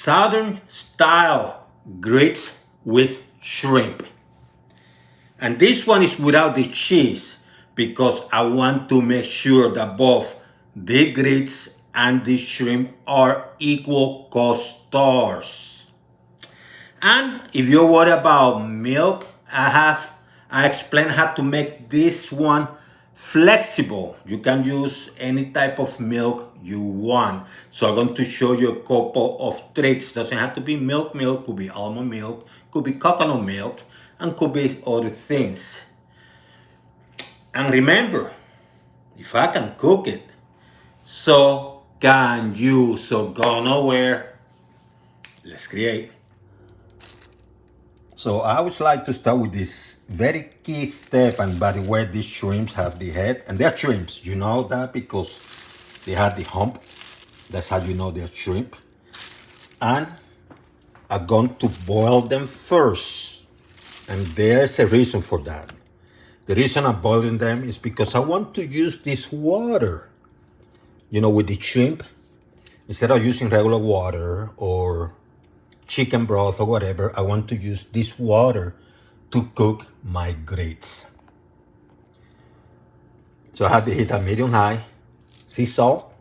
Southern style grits with shrimp. And this one is without the cheese because I want to make sure that both the grits and the shrimp are equal co-stars. And if you're worried about milk, I explained how to make this one flexible. You can use any type of milk you want. So I'm going to show you a couple of tricks. Doesn't have to be milk, could be almond milk, could be coconut milk, and could be other things. And remember, if I can cook it, so can you. So go nowhere. Let's create. So I always like to start with this very key step, and by the way, these shrimps have the head, and they're shrimps. You know that because they have the hump. That's how you know they're shrimp. And I'm going to boil them first, and there's a reason for that. The reason I'm boiling them is because I want to use this water, with the shrimp. Instead of using regular water or chicken broth or whatever, I want to use this water to cook my grits. So I have the heat at medium high. Sea salt,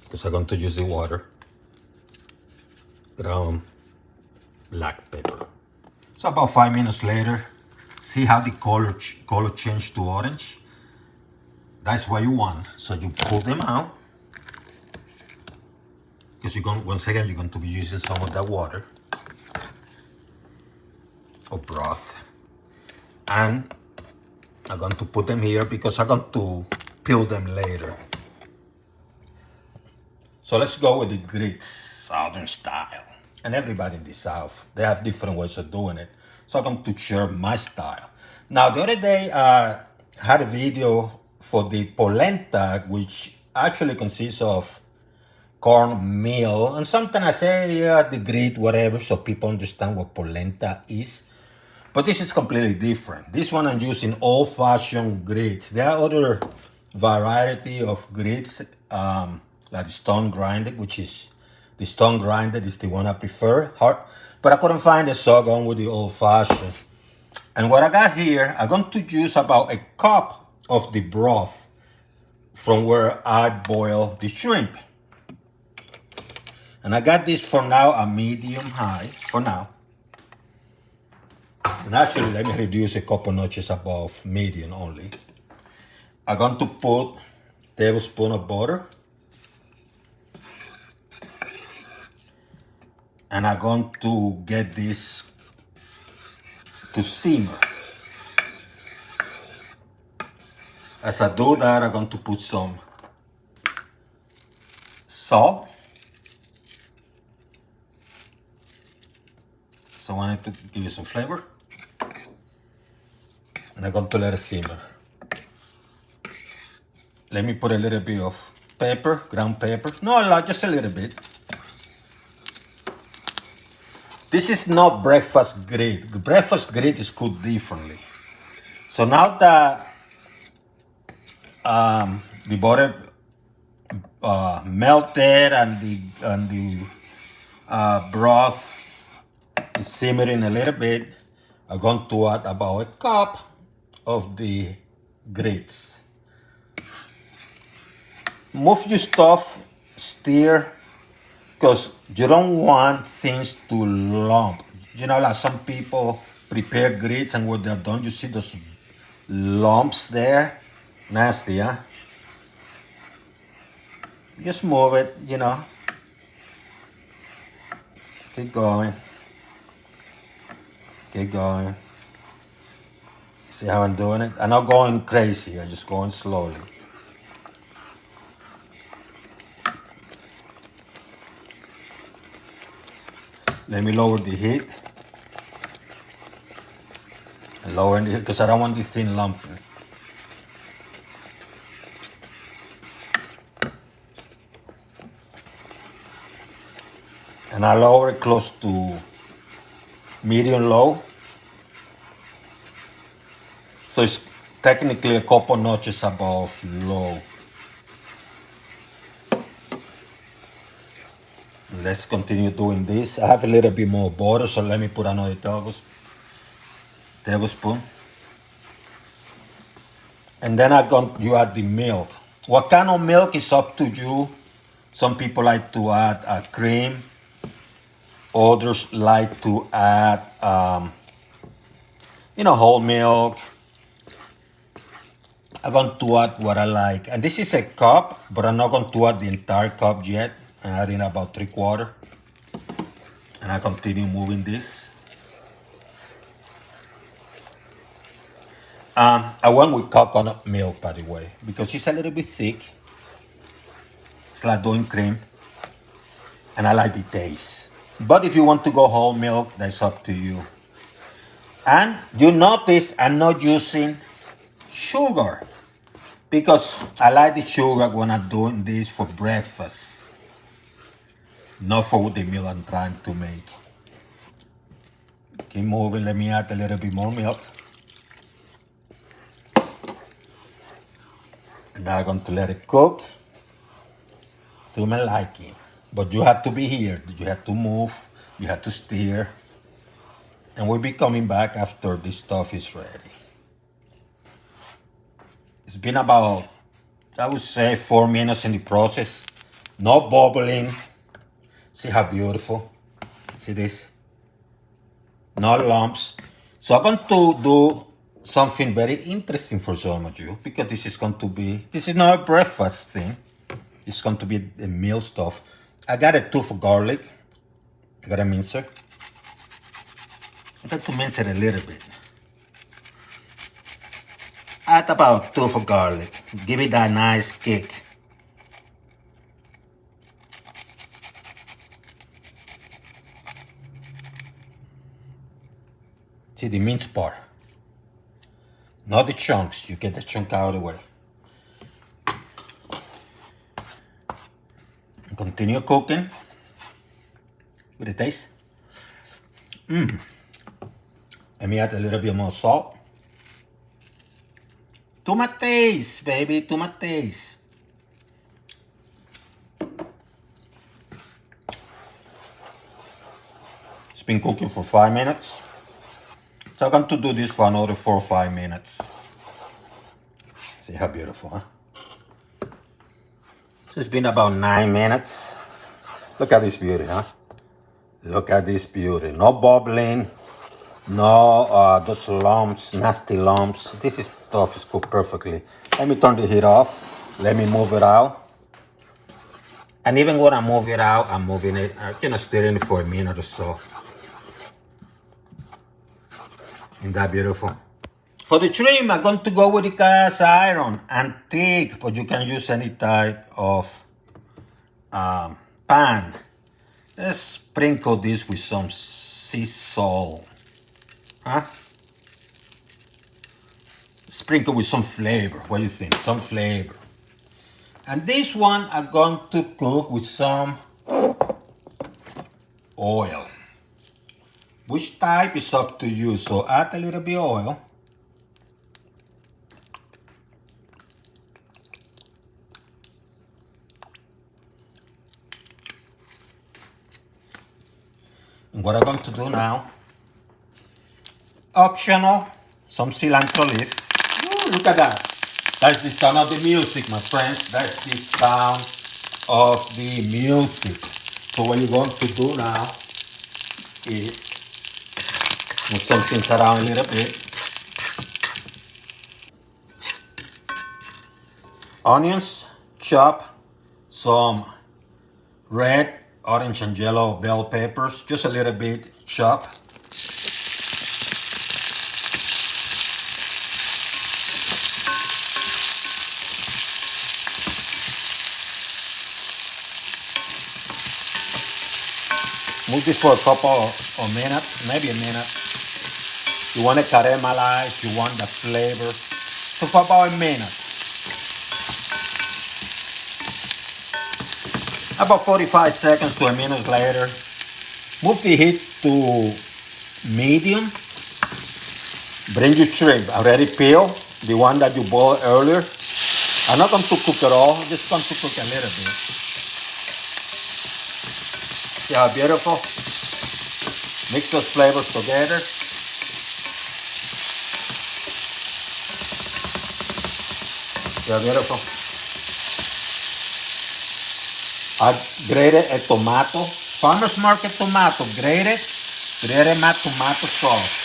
because I'm going to use the water. Ground black pepper. So about 5 minutes later, see how the color changed to orange? That's what you want. So you pull them out, because once again, you're going to be using some of that water or broth. And I'm going to put them here because I'm going to peel them later. So let's go with the grits, Southern style. And everybody in the South, they have different ways of doing it. So I'm going to share my style. Now, the other day, I had a video for the polenta, which actually consists of cornmeal. And sometimes I say, yeah, the grit, whatever, so people understand what polenta is. But this is completely different. This one I'm using old-fashioned grits. There are other variety of grits, like stone grinded, which is the stone grinded is the one I prefer, hard. But I couldn't find it, so I gone with the old-fashioned. And what I got here, I'm going to use about a cup of the broth from where I boil the shrimp. And I got this for now a medium high, for now. And actually, let me reduce a couple notches above medium only. I'm going to put a tablespoon of butter. And I'm going to get this to simmer. As I do that, I'm going to put some salt. So I wanted to give you some flavor. And I'm going to let it simmer. Let me put a little bit of pepper, ground pepper. No, a lot, just a little bit. This is not breakfast grit. The breakfast grit is cooked differently. So now that the butter melted and the broth is simmering a little bit, I'm going to add about a cup of the grits. Move your stuff, stir, because you don't want things to lump. Like some people prepare grits and when they're done, you see those lumps there. Nasty, huh? Just move it, Keep going. Keep going. See how I'm doing it? I'm not going crazy, I'm just going slowly. Let me lower the heat. And lower the heat because I don't want the thin lumping. And I lower it close to medium low. So it's technically a couple notches above low. let's continue doing this. I have a little bit more butter, so let me put another tablespoon. And then you add the milk. What kind of milk is up to you. Some people like to add cream. Others like to add, whole milk. I'm going to add what I like. And this is a cup, but I'm not going to add the entire cup yet. I'm adding about 3/4. And I continue moving this. I went with coconut milk, by the way, because it's a little bit thick. It's like doing cream. And I like the taste. But if you want to go whole milk, that's up to you. And you notice I'm not using sugar, because I like the sugar when I'm doing this for breakfast, not for the meal I'm trying to make. Keep moving. Let me add a little bit more milk. And now I'm going to let it cook to my liking. But you have to be here. You have to move. You have to stir. And we'll be coming back after this stuff is ready. It's been about, I would say, 4 minutes in the process. No bubbling. See how beautiful. See this? No lumps. So I'm going to do something very interesting for some of you, because this is not a breakfast thing. It's going to be the meal stuff. I got a tube of garlic. I got a mincer. I got to mince it a little bit. Add about 2 of garlic. Give it that nice kick. See the minced part. Not the chunks. You get the chunk out of the way. And continue cooking. With the taste. Let me add a little bit more salt. To my taste, baby, to my taste. It's been cooking for 5 minutes. So I'm going to do this for another 4 or 5 minutes. See how beautiful, huh? So it's been about 9 minutes. Look at this beauty, huh? Look at this beauty. No bubbling. No, those lumps, nasty lumps. This stuff is cooked perfectly. Let me turn the heat off. Let me move it out. And even when I move it out, I'm moving it, stirring it for a minute or so. Isn't that beautiful? For the trim, I'm going to go with the cast iron, antique, but you can use any type of pan. Let's sprinkle this with some sea salt. Huh? Sprinkle with some flavor. What do you think? Some flavor. And this one I'm going to cook with some oil. Which type is up to you. So add a little bit of oil. And what I'm going to do now, optional, some cilantro leaf. Ooh, look at that. That's the sound of the music, my friends. That's the sound of the music. So what you're going to do now is move some things around a little bit. Onions, chop, some red, orange, and yellow bell peppers, just a little bit chop. Move this for a couple of minutes, maybe a minute. You want to caramelize, you want the flavor. So for about a minute. About 45 seconds to a minute later, move the heat to medium. Bring your shrimp, already peeled, the one that you boiled earlier. I'm not going to cook it all, I'm just going to cook a little bit. See how beautiful? Mix those flavors together. See how beautiful? I grated a tomato, farmer's market tomato, grated my tomato sauce.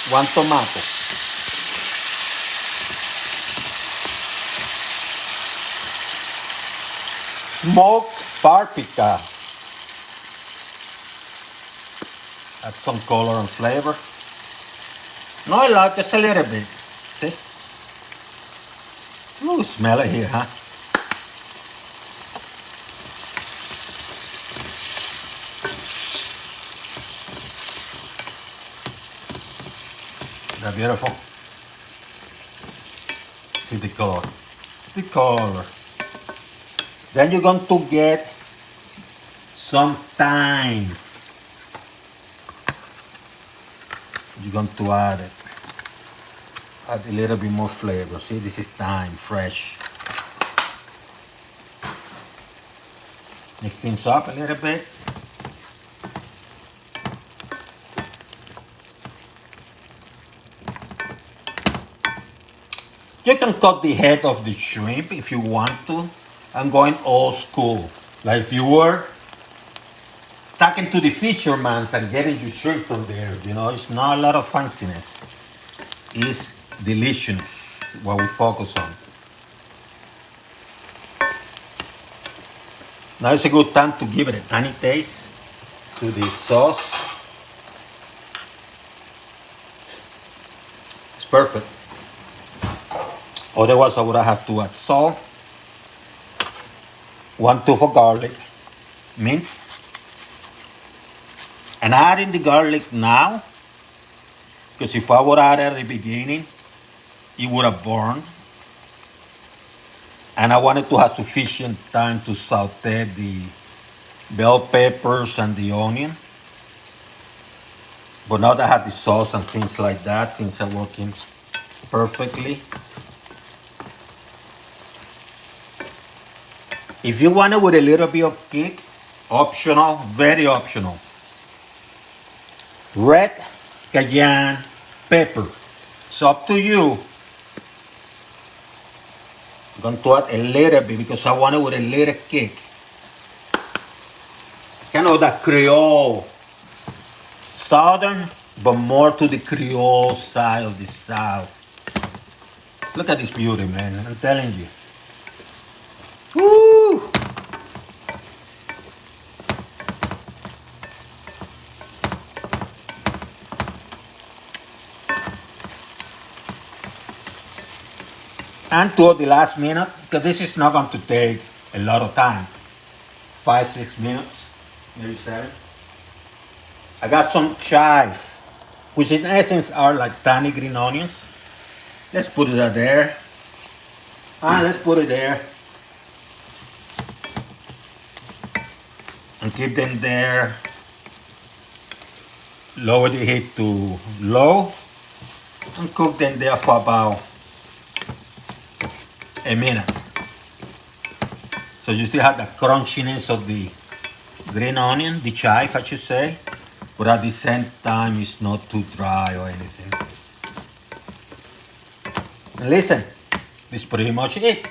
One tomato. Smoked paprika. Add some color and flavor. Not a lot, just a little bit. See? Ooh, smell it here, huh? Is that beautiful? See the color. The color. Then you're going to get some thyme. You're going to add it. Add a little bit more flavor. See, this is thyme, fresh. Mix things up a little bit. You can cut the head of the shrimp if you want to. I'm going old school. Like if you were talking to the fishermen and getting your shrimp from there, you know, it's not a lot of fanciness. It's deliciousness, what we focus on. Now it's a good time to give it a tiny taste to the sauce. It's perfect. Otherwise, I would have to add salt, 1 tube of garlic, minced, and adding the garlic now, because if I would add it at the beginning, it would have burned. And I wanted to have sufficient time to saute the bell peppers and the onion. But now that I have the sauce and things like that, things are working perfectly. If you want it with a little bit of kick, optional, very optional. Red cayenne pepper. It's up to you. I'm going to add a little bit because I want it with a little kick. Kind of that Creole, southern, but more to the Creole side of the South. Look at this beauty, man. I'm telling you. Woo! And toward the last minute, because this is not going to take a lot of time. 5-6 minutes, maybe 7. I got some chive, which in essence are like tiny green onions. Let's put it out there. And let's put it there. And keep them there. Lower the heat to low. And cook them there for about a minute. So you still have the crunchiness of the green onion, the chive I should say, but at the same time it's not too dry or anything. And listen, this is pretty much it.